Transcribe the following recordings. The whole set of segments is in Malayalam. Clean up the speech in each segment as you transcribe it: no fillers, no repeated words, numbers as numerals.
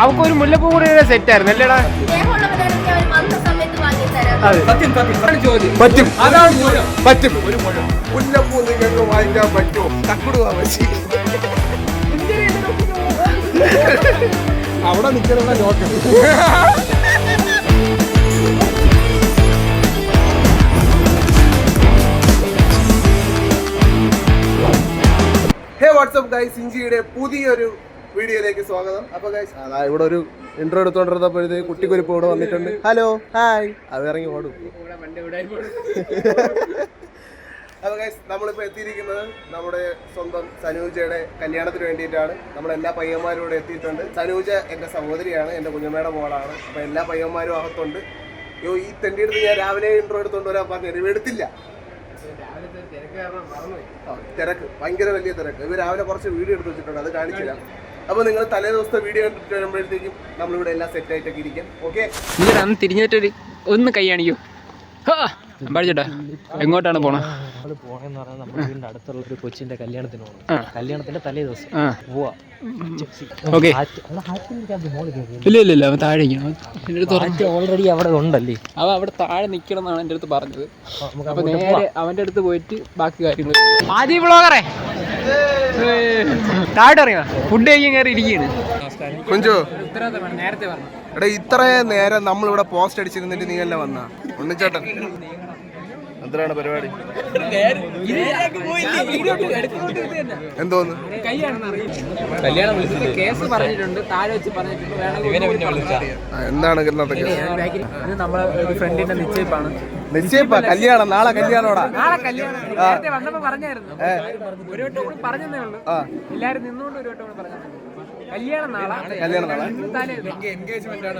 അവക്കൊരു മുല്ലപ്പൂ കൂടി സെറ്റ് ആയിരുന്നു അല്ലേടാ? പറ്റും, പറ്റും. മുല്ലപ്പൂ നിങ്ങൾക്ക് വാങ്ങിക്കാൻ പറ്റുമോ? തക്കുടുവാ മതി. അവിടെ നിൽക്കുന്ന നോക്ക്. ഹേ വാട്സ്ആപ്പ് ഗൈസ്, ഇഞ്ചിയുടെ പുതിയൊരു വീഡിയോയിലേക്ക് സ്വാഗതം. അപ്പൊ ഗൈസ് ഇവിടെ ഒരു ഇൻട്രോ എടുത്തോണ്ടിരുന്നപ്പോഴത്തേക്ക് കുട്ടിക്കുരിപ്പ് ഇവിടെ വന്നിട്ടുണ്ട്. Hello, hi. അത് ഇറങ്ങി ഓടും. അപ്പൊ ഗൈസ് നമ്മളിപ്പോൾ എത്തിയിരിക്കുന്നത് നമ്മുടെ സ്വന്തം സനൂജയുടെ കല്യാണത്തിന് വേണ്ടിയിട്ടാണ്. നമ്മളെല്ലാ പയ്യന്മാരും ഇവിടെ എത്തിയിട്ടുണ്ട്. സനൂജ എൻ്റെ സഹോദരിയാണ്, എൻ്റെ കുഞ്ഞമ്മയുടെ മോളാണ്. അപ്പോൾ എല്ലാ പയ്യന്മാരും അകത്തുണ്ട്. ഈ തെണ്ടിയെടുത്ത് ഞാൻ രാവിലെ ഇൻട്രോ എടുത്തോണ്ട് വരാൻ പറഞ്ഞു, എടുത്തില്ല. തിരക്ക്, ഭയങ്കര വലിയ തിരക്ക്. ഇവർ രാവിലെ കുറച്ച് വീഡിയോ എടുത്ത് വെച്ചിട്ടുണ്ട്, അത് കാണിച്ചില്ല. അപ്പോൾ നിങ്ങൾ തലേ ദിവസത്തെ വീഡിയോ കണ്ടിട്ട് വരുമ്പോഴത്തേക്കും നമ്മളിവിടെ എല്ലാം സെറ്റ് ആയിട്ടൊക്കെ ഇരിക്കും. ഓക്കെ, തിരിഞ്ഞിട്ടൊരു ഒന്ന് കൈ കാണിക്കൂ. ചേട്ടാ എങ്ങോട്ടാണ് പോണത്? പോണെന്ന് പറഞ്ഞാൽ നമ്മുടെ വീടിന്റെ അടുത്തുള്ള ഒരു കൊച്ചിന്റെ കല്യാണത്തിന് പോകണം. കല്യാണത്തിന്റെ തലേ ദിവസം പോവാ. ഇല്ല ഇല്ല ഇല്ല, അവൻ താഴെ ഓൾറെഡി അവിടെ ഉണ്ടല്ലേ, അവൻ അവിടെ താഴെ നിൽക്കണം എന്നാണ് എൻ്റെ അടുത്ത് പറഞ്ഞത്. അപ്പൊ നേരെ അവന്റെ അടുത്ത് പോയിട്ട് ബാക്കി കാര്യങ്ങൾ. ആദ്യ വ്ളോഗറേ താഴെ അറിയാ, ഫുഡ് കഴിക്കാൻ കയറി ഇരിക്കുകയാണ്. കുഞ്ചു, നേരത്തെ പറഞ്ഞു. എടാ ഇത്രയും നേരം നമ്മളിവിടെ പോസ്റ്റ് അടിച്ചിരുന്നിട്ട് നീ തന്നെ വന്നാ? ഉണ്ണിച്ചേട്ടൻ എന്തിനാണ് പരിപാടി? എന്തോന്ന് കേസ് പറഞ്ഞിട്ടുണ്ട്, താഴെ വെച്ച് പറഞ്ഞിട്ടുണ്ട്. എന്താണ് ഇന്നത്തെ കേസ്? നമ്മളെ ഫ്രണ്ടിന്റെ നിശ്ചയിപ്പാണ്. നിശ്ചയിപ്പാ? കല്യാണം നാളെ? കല്യാണോടാ? നാളെ കല്യാണം. നേരത്തെ വന്നപ്പോ പറഞ്ഞായിരുന്നു, ഒരു വട്ടം കൂടി പറഞ്ഞതേ ഉള്ളൂ. എല്ലാരും നിന്നുകൊണ്ട് ഒരു വട്ടം കൂടി പറഞ്ഞു. കല്യാണം നാളെ. കല്യാണം നാളെ? എൻഗേജ്മെന്റ് ആണ്.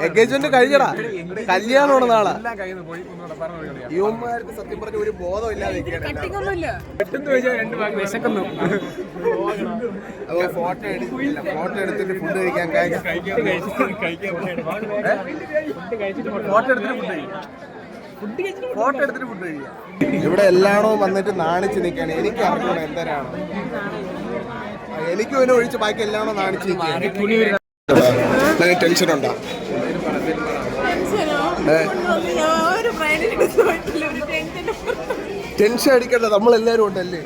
എൻഗേജ്മെന്റ് കഴിഞ്ഞടാ, കല്യാണമാണ് നാളെ. യുവന്മാർക്ക് സത്യം പറഞ്ഞ ഒരു ബോധം ഇല്ലാതെ ഫോട്ടോ എടുത്തിട്ട് ഫുഡ് കഴിക്കാൻ ഫോട്ടോ എടുത്തിട്ട് ഫുഡ് കഴിക്കാം. ഇവിടെ എല്ലാണോ വന്നിട്ട് നാണിച്ച് നിൽക്കാണ്. എനിക്ക് അറിഞ്ഞൂടാ എന്തരാണ്. എനിക്കും ഇതിനെ ഒഴിച്ച് ബാക്കി എല്ലാണോ നാണിച്ച് നിൽക്കുകയാണ്. ടെൻഷൻ ഉണ്ടോ? ടെൻഷൻ അടിക്കണ്ട, നമ്മളെല്ലാരും ഉണ്ടല്ലേ.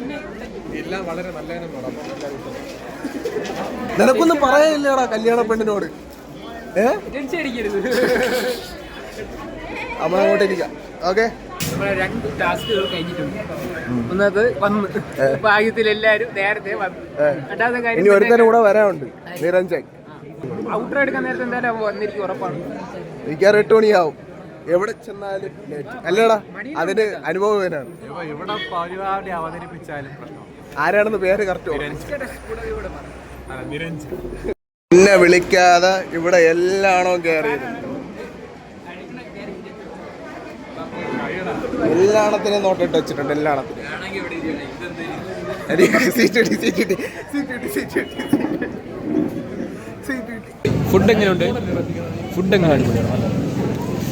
നിനക്കൊന്നും പറയാനില്ലടാ കല്യാണ പെണ്ണിനോട്. നമ്മളങ്ങോട്ട് ഇരിക്കാം. ഓക്കെ, രണ്ട് ടാസ്കുകൾ കഴിഞ്ഞിട്ടുണ്ട്. ഒന്നത് വന്ന് ഭാഗ്യത്തിൽ എല്ലാരും നേരത്തെ വന്നു. രണ്ടാമത്തെ കാര്യം, ഇനി ഒരുത്തനും കൂടെ വരാനുണ്ട്, നിരഞ്ജൻ. ഔട്ടർ എടുക്കാൻ നേരത്തെ എന്തായാലും വന്നിരിക്കും, ഉറപ്പാണ്. മിക്കവാറും 8 മണിയാവും. എവിടെ ചെന്നാലും അല്ലേടാ, അതിന് അനുഭവമാണ്. ആരാണെന്ന് പേര് കറക്റ്റ് പിന്നെ വിളിക്കാതെ ഇവിടെ എല്ലാണോ കയറിയത്. എല്ലാണത്തിനും നോട്ടിട്ട് വെച്ചിട്ടുണ്ട്. എല്ലാണത്തിനും ഫുഡ് എങ്ങനെയുണ്ട്? ഫുഡ് എങ്ങനെയാണ്?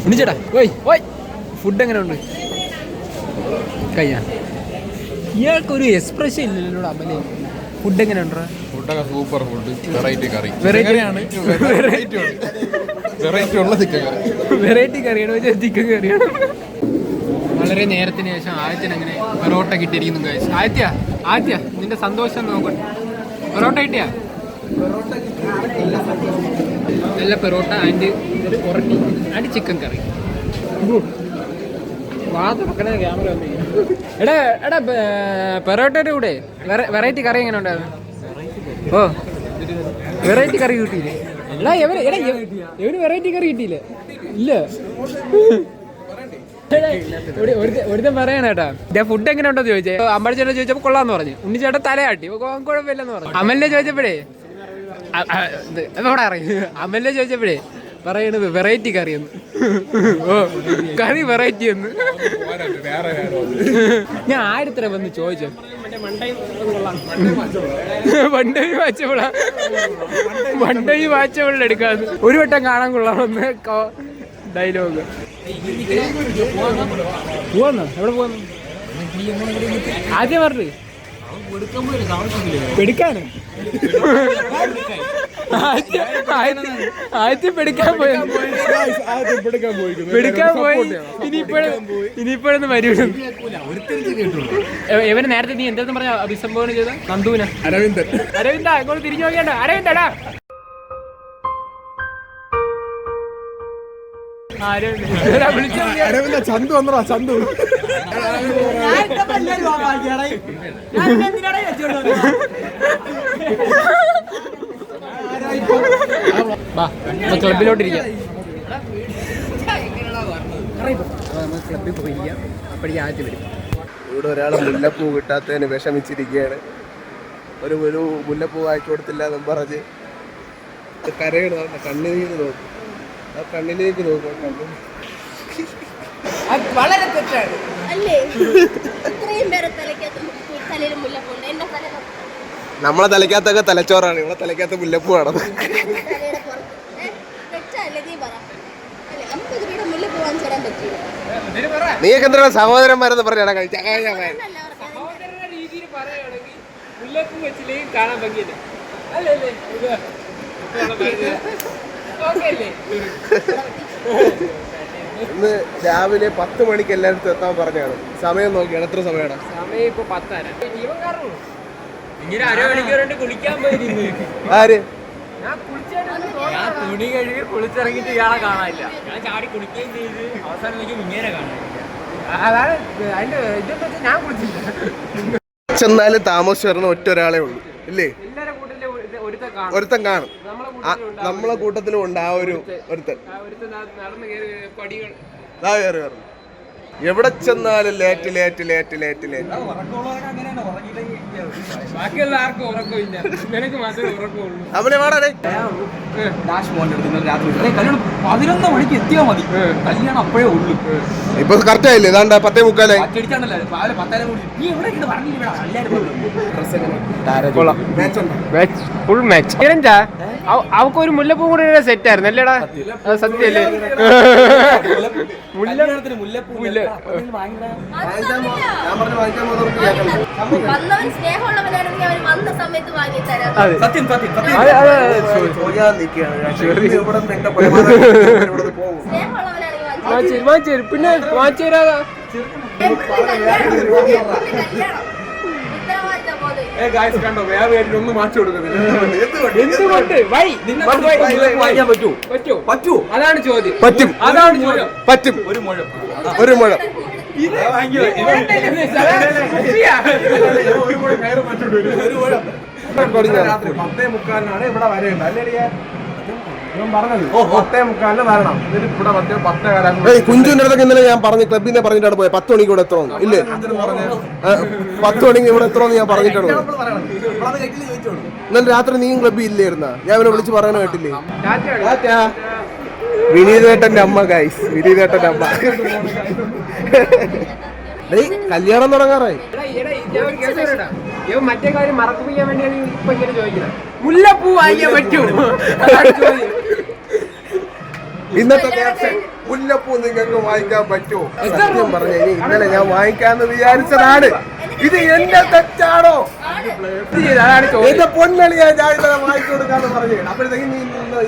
ഉണ്ണിച്ചേട്ടാ, ഓയ് ഓയ്, ഫുഡ് എങ്ങനെയുണ്ട്? കഴിയാ, ഇയാൾക്കൊരു എക്സ്പ്രഷൻ ഇല്ലല്ലോ അമ്മലേ. ഫുഡ് എങ്ങനെയുണ്ട്? ഫുഡൊക്കെ സൂപ്പർ ഫുഡ്, വെറൈറ്റി കറി. വെറൈറ്റി ഉള്ള ചിക്കൻ കറി. വെറൈറ്റി കറിയാണ്, ചിക്കൻ കറിയാണ്. വളരെ നേരത്തിന് ശേഷം ആദ്യത്തിന് അങ്ങനെ പൊറോട്ട കിട്ടിയിരിക്കുന്നു. ആദ്യ നിന്റെ സന്തോഷം നോക്കട്ടെ. പൊറോട്ട കിട്ടിയാ? നല്ല പൊറോട്ട ആൻഡ് പൊറോട്ടി ആൻഡ് ചിക്കൻ കറി. ക്യാമറ വന്നു. എടാ പൊറോട്ടയുടെ കൂടെ വെറൈറ്റി കറി എങ്ങനെ ഉണ്ടായിരുന്നു? ഓ, വെറൈറ്റി കറി കിട്ടിയില്ലേ? എവന് വെറൈറ്റി കറി കിട്ടിയില്ലേ? ഇല്ല, ഒരുത്തൻ പറയണേട്ടാ ഫുഡ് എങ്ങനെ ഉണ്ടോ ചോദിച്ചേ. അമ്പഴച്ചേട്ടൻ ചോദിച്ചപ്പോ കൊള്ളാന്ന് പറഞ്ഞു. ഉണ്ണിച്ചേട്ടൻ തലയാട്ടി കുഴപ്പമില്ലെന്ന് പറഞ്ഞു. അമലിനെ ചോദിച്ചപ്പോഴേ അമലിനെ ചോദിച്ചപ്പോഴേ പറയണത് വെറൈറ്റി കറിയെന്ന്. ഓ, കറി വെറൈറ്റി എന്ന്. ഞാൻ ആയിരത്തിനെ വന്ന് ചോദിച്ചു. വണ്ടയി വാച്ചവള എടുക്കാന്ന് ഒരു വട്ടം കാണാൻ കൊള്ളാമെന്ന് ഡയലോഗ്. പോവാന്നോ? എവിടെ പോവാന്ന്? ആദ്യം പറഞ്ഞു പെടുക്കാനോ ആദ്യം പെടുക്കാൻ പോയി ഇനിയിപ്പോഴൊന്നും വരൂ. ഇവന് നേരത്തെ നീ എന്തെന്ന് പറഞ്ഞ അഭിസംബോധന ചെയ്ത നന്ദുവിനെ അരവിന്ദ ഇങ്ങോട്ട് തിരിഞ്ഞു നോക്കിയാണ്ടോ അരവിന്ദടാ അരവിന്ദ ചന്തു വന്നോ ചന്തു ക്ലബിലോട്ടിരിക്കാം. ക്ലബിൽ പോയിരിക്കാം. അപ്പോഴേക്കും ആദ്യം വരും. ഇവിടെ ഒരാൾ മുല്ലപ്പൂ കിട്ടാത്തതിന് വിഷമിച്ചിരിക്കുകയാണ്. ഒരു മുല്ലപ്പൂ വായിച്ചു കൊടുത്തില്ല എന്നും പറഞ്ഞ് കരയിടുന്ന കണ്ണിലേക്ക് നോക്കും. ആ കണ്ണിലേക്ക് നോക്കും. വളരെ തെറ്റാണ് അല്ലേ? ഇത്രയും പേരെ തലയിൽ മുല്ലപ്പൂണ്ട്. എന്റെ തല നമ്മളെ തലയ്ക്കകത്തൊക്കെ തലച്ചോറാണ്, ഇവിടെ തലയ്ക്കകത്ത് മുല്ലപ്പൂവാണ്. നീയൊക്കെ എന്തിനാ സഹോദരന്മാരെന്ന് പറഞ്ഞാ കഴിച്ച ഇന്ന് രാവിലെ 10 മണിക്ക് എല്ലായിടത്തും എത്താൻ പറഞ്ഞാണ്. സമയം നോക്കിയാണ്. എത്ര സമയമാണ്? സമയം ഇപ്പൊ 10:30. ഇങ്ങനെ അരമണിക്കൂറുണ്ട് കുളിക്കാൻ പോയിരുന്നു. ആര്? ഞാൻ തുണി കഴുകി കുളിച്ചിറങ്ങിട്ട് ഇയാളെ കാണാനില്ല. ഞാൻ ചാടി കുളിക്കുകയും ചെയ്ത് അവസാനം ഇങ്ങനെ കാണാനില്ല. അതാണ് അതിന്റെ ഇതെന്ന് വെച്ചാൽ ഞാൻ കുളിച്ചില്ല. ചെന്നാലും താമസിച്ച് വരുന്ന ഒറ്റ ഒരാളേ ഉള്ളൂ ഇല്ലേ? എല്ലാരും കൂട്ടത്തില് ഒരുത്തൻ കാണും. നമ്മളെ കൂട്ടത്തിലും ഉണ്ട് ആ ഒരുത്തൻ. നടന്നു കയറി പടികൾ എവിടെ ചെന്നാലും ലേറ്റ്. ബാക്കിയുള്ള ആർക്കും ഉറക്കമില്ല, നിനക്ക് മാത്രമേ ഉറക്കമുള്ളൂ. അവനെ വേണേ 11 മണിക്ക് എത്തിയാൽ മതി. കല്യാണം അപ്പോഴേ ഉള്ളൂ. ഇപ്പൊ കറക്റ്റ് ആയില്ലേ? ഏതാണ്ട് 10:45. Full match. അവക്കൊരു മുല്ലപ്പൂ കൂടെ സെറ്റ് ആയിരുന്നു അല്ലേടാ? സത്യല്ലേ? വന്നവൻ സ്നേഹമുള്ളവനാണെങ്കിൽ അവൻ വന്ന സമയത്ത് വാങ്ങി തരാം. സ്നേഹമുള്ളവനാണെങ്കിൽ പിന്നെ വാങ്ങിച്ചു തരാതാ. കണ്ടോ വേറെ മാറ്റി കൊടുക്കുന്നില്ല. എന്തുകൊണ്ട് പറ്റൂ? അതാണ് ചോദ്യം. പറ്റും. അതാണ് ചോദ്യം. പറ്റും. ഒരു മുഴം ഇവിടെ വരേണ്ട അല്ലേ? കുഞ്ചുവിന്റെ അടുത്തൊക്കെ ഇന്നലെ ഞാൻ പറഞ്ഞു, ക്ലബിനെ പറഞ്ഞിട്ടാണ് പോയത്. 10 മണിക്ക് ഇവിടെ എത്തണമെന്ന് ഇല്ലേ? 10 മണിക്ക് ഇവിടെ എത്തണമെന്ന് ഞാൻ പറഞ്ഞിട്ടാണ് പോയത്. ഇന്നലെ രാത്രി നീയും ക്ലബിൽ ഇല്ലായിരുന്ന? ഞാൻ അവനെ വിളിച്ച് പറയാനോ കേട്ടില്ലേ? വിനീതേട്ടന്റെ അമ്മ ഗൈസ്, വിനീതേട്ടന്റെ അമ്മ. കല്യാണം തുടങ്ങാറായി. മറ്റേ കാര്യം മറപ്പിക്കാൻ വേണ്ടിയാണ് ഇപ്പൊ ഇങ്ങനെ ചോദിക്കുന്നത്. മുല്ലപ്പൂ വാങ്ങിയാൻ പറ്റൂ? ഇന്നത്തെ മുല്ലപ്പൂ നിങ്ങൾക്ക് വാങ്ങിക്കാൻ പറ്റുമോ? സത്യം പറഞ്ഞ ഇന്നലെ ഞാൻ വാങ്ങിക്കാന്ന് വിചാരിച്ചതാണ്. ഇത് എന്റെ തെറ്റാണോ? എന്റെ പൊന്നളിയാ ഞാൻ ഇന്നലെ വാങ്ങിച്ചു കൊടുക്കാന്ന് പറഞ്ഞു. അപ്പോഴത്തേക്ക് നീ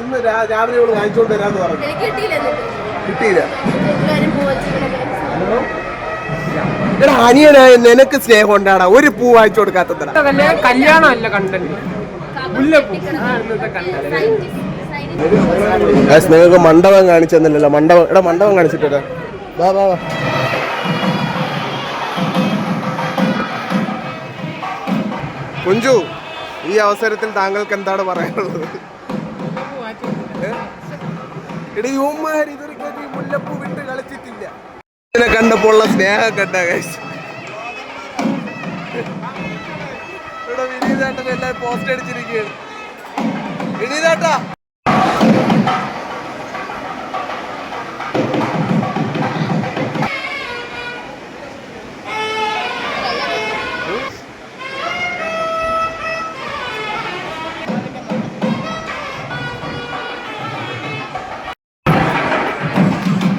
ഇന്ന് രാവിലെ വാങ്ങിച്ചോണ്ട് വരാന്ന് പറഞ്ഞു. കിട്ടിയില്ല. എടാ അനിയനായ നിനക്ക് സ്നേഹം ഉണ്ടാടാ, ഒരു പൂ വാങ്ങിച്ചു കൊടുക്കാത്തതാ. കല്യാണം അല്ല കണ്ടന്റ്, മുല്ലപ്പൂ ഇന്നത്തെ കണ്ടന്റ്. നിങ്ങൾക്ക് മണ്ഡപം കാണിച്ചെന്നല്ലോ. മണ്ഡപം കാണിച്ചിട്ടാ. വാ വാ വാ. കുഞ്ചു, ഈ അവസരത്തിൽ താങ്കൾക്ക് എന്താണ് പറയാനുള്ളത്? എടാ യുവമാർ ഇതൊരിക്കലും ഈ മുല്ലപ്പൂ വിട്ട് കളിച്ചിട്ടില്ല. ഇതിനെ കണ്ടപ്പോൾ ഉള്ള സ്നേഹം കണ്ട ഇവിടെ വിനീതേട്ടൻ എല്ലാവരും പോസ്റ്റ് അടിച്ചിരിക്കുകയാണ്. വിനീതേട്ടാ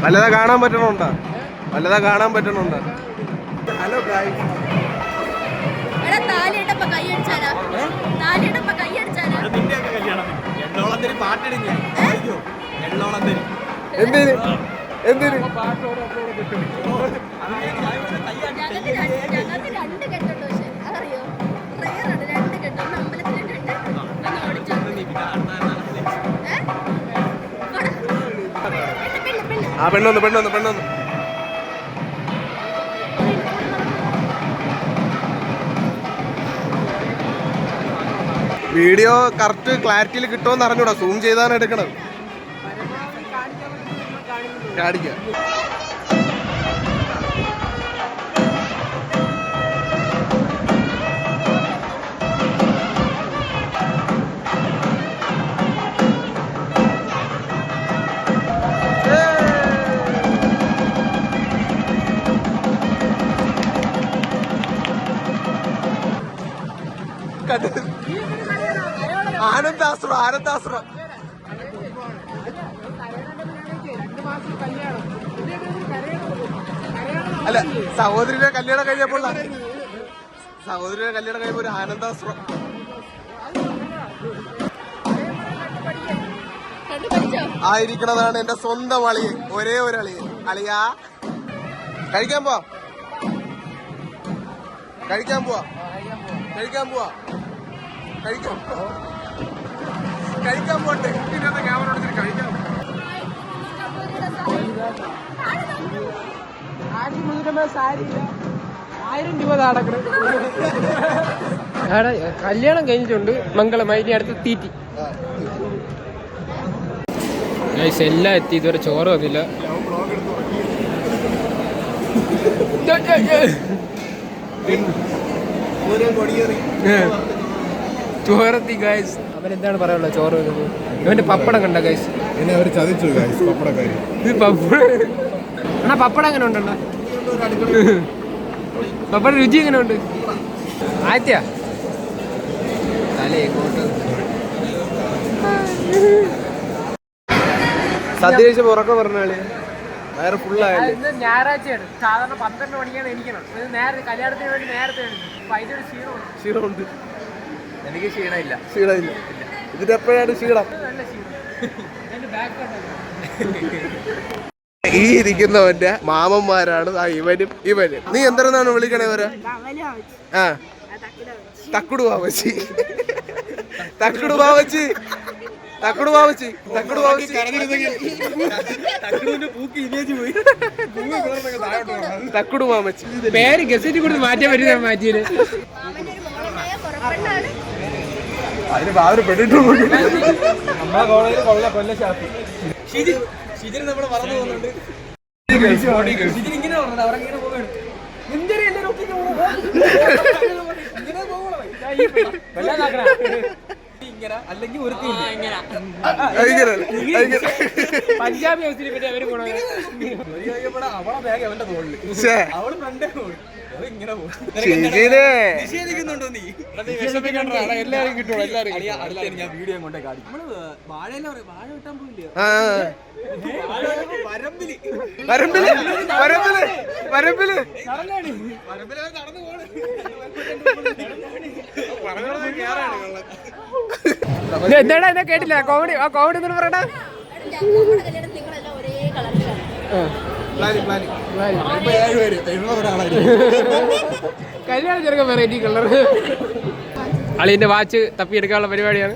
വല്ലതാ കാണാൻ പറ്റണുണ്ടോ? Hello guys. എടാ താലിയിട്ടപ്പോ കൈ അടിച്ചാലാ? താലിയിട്ടപ്പോ കൈ അടിച്ചാലാ? എന്തിന് എന്തിന് ഞങ്ങൾക്ക് 2 കെട്ടുണ്ട്. പക്ഷെ അതറിയോ, റെയറാണ് 2 കെട്ട്. ഒന്ന് അമ്പലത്തിലിട്ടുണ്ട്, ഒന്ന് ഓടിച്ചോണ്ട്. ആ പെണ്ണൊന്ന് വീഡിയോ കറക്റ്റ് ക്ലാരിറ്റിയിൽ കിട്ടുമെന്ന് അറിഞ്ഞൂടാ, സൂം ചെയ്താണ് എടുക്കണത്. കാണിക്കാം. ആനന്ദാശ്രം അല്ല, സഹോദരിയുടെ കല്യാണം കഴിഞ്ഞപ്പോൾ ഒരു ആനന്ദാശ്രം. ആയിരിക്കണതാണ് എന്റെ സ്വന്തം അളിയൻ, ഒരേ ഒരു അളിയൻ. അളിയാ കഴിക്കാൻ പോവാ പോട്ടെ. ഇതിനകത്ത് ക്യാമറ എടുത്തിട്ട് കഴിക്കാൻ കല്യാണം കഴിഞ്ഞിട്ടുണ്ട് മംഗളമായി. ഇനി അടുത്ത് തീറ്റി എല്ലാം എത്തി. ഇതുവരെ ചോറ് വന്നില്ല. ചോറെത്തി ഗൈസ്. അവരെന്താണ് പറയാനുള്ളത്? ചോറ് വരുന്നത് ഇവന്റെ പപ്പടം കണ്ട ഗൈസ്. എന്നെ അവർ ചതിച്ചു ഗൈസ്. പപ്പടക്കാരി ഇത് അണ്ണാ പപ്പടം എങ്ങനെ ഉണ്ടോ? പപ്പട രുചി എങ്ങനെ ഉണ്ട്? ആദ്യ സദ്യ ഉറക്കം പറഞ്ഞാല് വയറ് ഫുള്ളായാലും. ഇന്ന് ഞായറാഴ്ചയാണ്. സാധാരണ 12 മണിക്കാണ് എണീക്കണം. ഇത് നേരത്തെ കല്യാണത്തിന് വേണ്ടി നേരത്തെ എണീക്കും. അതിന്റെ ക്ഷീണമുണ്ട്. എനിക്ക് ക്ഷീണമില്ല. ഇതിന്റെ എപ്പോഴാണ് ക്ഷീണം? നല്ല ക്ഷീണം. എന്റെ ബാക്ക് ഈ ഇരിക്കുന്നവന്റെ മാമന്മാരാണ് ഇവനും. നീ എന്തെന്നാണ് വിളിക്കണേ ഇവരെ? ആ, തക്കുടു ബാവച്ചി. തക്കുടു മാമച്ചി. പേര് ഗസറ്റ് കൊടുത്ത് മാറ്റാൻ പറ്റുന്ന മാറ്റിയത്. അതിന് ബാബര് പെട്ടിട്ടുണ്ട്. നമ്മളെ കോളേജിൽ കൊല്ല ഷാപ്പി ഷിജിന് നമ്മളെ മറന്നു പോകുന്നുണ്ട്. ഇങ്ങനെ പറഞ്ഞത് അവരെങ്ങനെ പോവുകയാണ്. അല്ലെങ്കിൽ ഒരു പഞ്ചാബി ഹൗസിനെ പറ്റി അവര് പോണ അവളെ ബാഗ് അവന്റെ തോളില്. അവള് ഫ്രണ്ടേ പോയി. നിഷേധിക്കുന്നുണ്ടോ നീ? എല്ലാരും കിട്ടും. ഞാൻ വീഡിയോ കൊണ്ടേ കാണിക്കും. നമ്മള് വാഴ കിട്ടാൻ പോയില്ലേ? വരമ്പില് എന്താടാ എന്നാ കേട്ടില്ല. കോമഡി ഒന്നും പറയടാ. കല്യാണം ചെറുക്കാൻ വെറൈറ്റി കളർ. അളിയന്റെ വാച്ച് തപ്പിയെടുക്കാനുള്ള പരിപാടിയാണ്.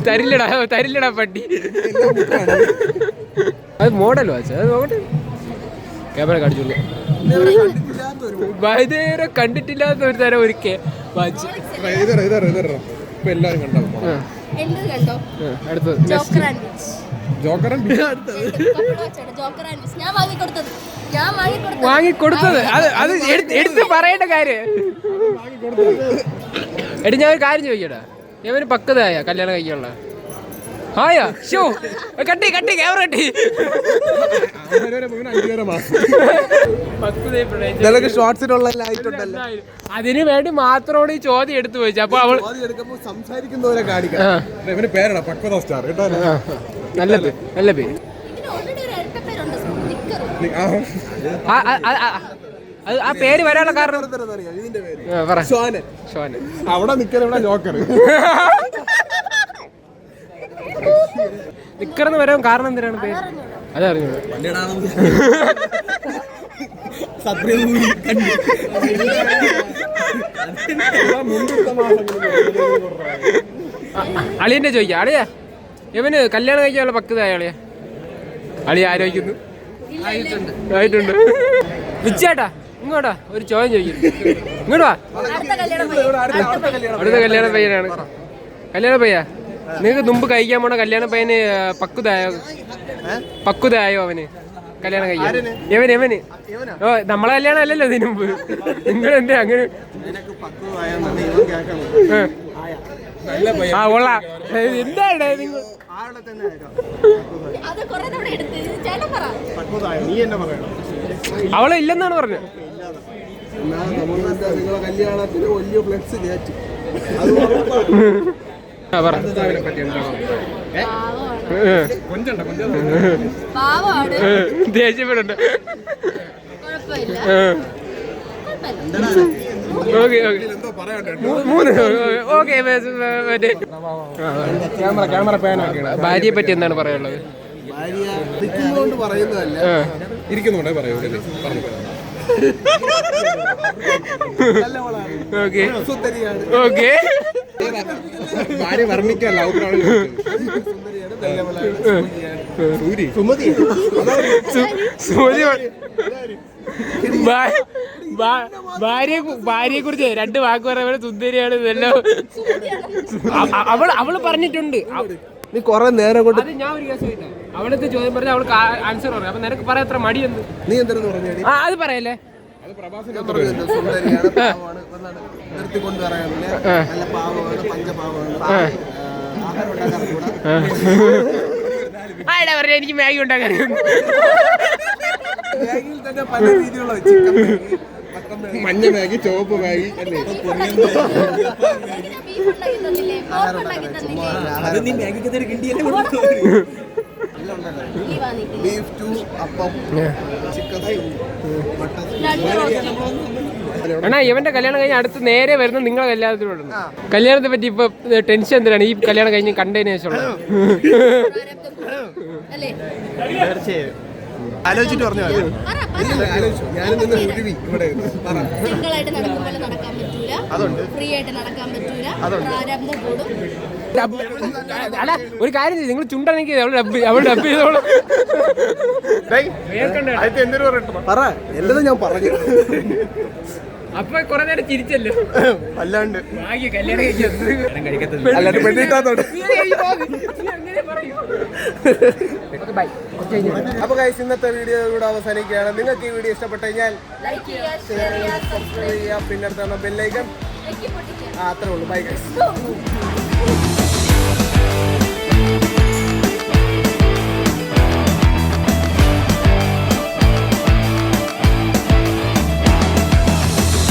തരില്ലടാ പട്ടി. അത് മോഡൽ വാച്ച്. അത് നോക്കട്ടെ. ക്യാമറ കാണിച്ചോളൂ. വൈദ്യരെ കണ്ടിട്ടില്ലാത്ത ഒരു തരം ഒരു വാച്ച്. എല്ലാരും കണ്ടോ? അടുത്തത് വാങ്ങിക്കൊടുത്തത് അത് എടുത്ത് പറയേണ്ട കാര്യം. എടി ഞാൻ ഒരു കാര്യം ചോദിക്കടാ. ഇവന് പക്വതയായ കല്യാണം കഴിക്കാനുള്ള ആയാ? ഷോ കട്ടി ക്യാമറ കട്ടി. അതിനു വേണ്ടി മാത്രമാണ് ഈ ചോദ്യം എടുത്തു വെച്ചത്. അപ്പൊ അവൾ സംസാരിക്കുന്നവരെ കാണിക്കാം. പേരാണ് പക്വത സ്റ്റാർ. നല്ല പേര്. അത് ആ പേര് വരാനുള്ള കാരണം ഇതിന്റെ പേര് പറ. ഷോനൻ. ഷോന്. അവിടെ നിൽക്കുന്ന ഇവിടെ ജോക്കർ. നിക്കറെന്ന് വരാൻ കാരണം എന്തിനാണ് പേര്? അതറിഞ്ഞു. അളിയന്റെ ചോദിക്കാം. അളിയാ ഇവന് കല്യാണം കഴിക്കാനുള്ള പക്വതായ അളിയാ? അളിയ ആലോചിക്കുന്നു. ആയിട്ടുണ്ട്. വിച്ചേട്ടാ ഇങ്ങോട്ടാ ഒരു ചോദ്യം ചോദിക്കുന്നു. ഇങ്ങോട്ട് വാ. അടുത്ത കല്യാണ പയ്യനാണ്. കല്യാണ പയ്യ നിങ്ങൾക്ക് മുമ്പ് കഴിക്കാൻ പോണ കല്യാണ പയ്യന് പക്വതയായോ അവന് കല്യാണം കഴിക്കാൻ? എവന് ഓ നമ്മളെ കല്യാണം അല്ലല്ലോ ഇതിനു മുമ്പ്. നിങ്ങൾ എന്താ അങ്ങനെ? ആ കൊള്ളാ. എന്താണ് നിങ്ങൾ അവളെ ഇല്ലെന്നാണ് പറഞ്ഞത്. നിങ്ങളെ കല്യാണത്തിന് വലിയ ഫ്ലെക്സ് കയറ്റി. ദേഷ്യപ്പെടണ്ട. ഭാര്യയെ പറ്റി എന്താണ് പറയാനുള്ളത്? ഭാര്യ ഇരിക്കുന്നതുകൊണ്ട് പറയുന്നതല്ല, ഇരിക്കുന്നുണ്ടേ പറയൂ. ഓക്കെ സുന്ദരിയാണ്. ഓക്കെ ഭാര്യ വർണ്ണിക്കല്ല. ഭാര്യയെ കുറിച്ച് 2 വാക്ക് പറയുമ്പോൾ സുന്ദരിയാണ് ഇതെല്ലാം അവള് പറഞ്ഞിട്ടുണ്ട്. നീ കൊറേ നേരം കൊണ്ട് അത് ഞാൻ ഒരു കേസ് ചോദിക്കാം. അവളത്തെ ചോദ്യം പറഞ്ഞാൽ അവൾക്ക് ആൻസർ പറയാം. അപ്പൊ നിനക്ക് പറയാൻ എത്ര മടിയെന്ന് നീ എന്തെന്ന് പറഞ്ഞാടി? അത് പറയല്ലേ? സുന്ദരിയാണ്, പാവമാണ്, നിർത്തിക്കൊണ്ട് പറയാനില്ല, നല്ല പാവമാണ്, പഞ്ചപാവമാണ്, ആഹാരം ഉണ്ടാക്കാൻ കൂടാ. ആടാ പറഞ്ഞ എനിക്ക് മാഗി ഉണ്ടാക്കാൻ ബാഗിൽ തന്നെ പല രീതിയിലുള്ള ചിക്കൻ ബാഗ്, മട്ടൻ ബാഗ്, മഞ്ഞ മാഗി, ചുവപ്പ് മാഗി അല്ലേ? ബീഫ് ടു അപ്പം, ചിക്കൻ മട്ടൻ. അണ്ണാ ഇവന്റെ കല്യാണം കഴിഞ്ഞ് അടുത്ത് നേരെ വരുന്ന നിങ്ങളെ കല്യാണത്തിനോട് കല്യാണത്തെ പറ്റി ഇപ്പൊ ടെൻഷൻ എന്തിനാണ് ഈ കല്യാണം കഴിഞ്ഞ് കണ്ടതിന് ശേഷം? ആലോചിച്ചിട്ട് പറഞ്ഞു. ഞാനും നിന്ന് ഉരുവി ഇവിടെ സിംഗിളായിട്ട് നടക്കും പോലെ നടക്കാൻ പറ്റൂല, ഫ്രീ ആയിട്ട് നടക്കാൻ പറ്റൂല, പ്രാരബ്ധം കൂടും. അല്ല ഒരു കാര്യം ചെയ്യും, നിങ്ങൾ ചുണ്ടെങ്കിൽ അവൾ ഡബ് ചെയ്തോളൂ. പറ, എല്ലാം ഞാൻ പറഞ്ഞു. അപ്പൊ കൊറേ നേരം ചിരിച്ചല്ലോ. അല്ലാണ്ട് കല്യാണം അല്ലാണ്ട് പെണ്ണിട്ടാത്തോണ്ട്. അപ്പൊ ഗൈസ് ഇന്നത്തെ വീഡിയോ ഇവിടെ അവസാനിക്കുകയാണ്. നിങ്ങൾക്ക് ഈ വീഡിയോ ഇഷ്ടപ്പെട്ടു കഴിഞ്ഞാൽ ലൈക്ക് ചെയ്യുക, ഷെയർ ചെയ്യുക, സബ്സ്ക്രൈബ് ചെയ്യുക, പിന്നെ അടുത്ത ബെല്ലൈക്കൺ. അത്രേ ഉള്ളൂ. Bye guys.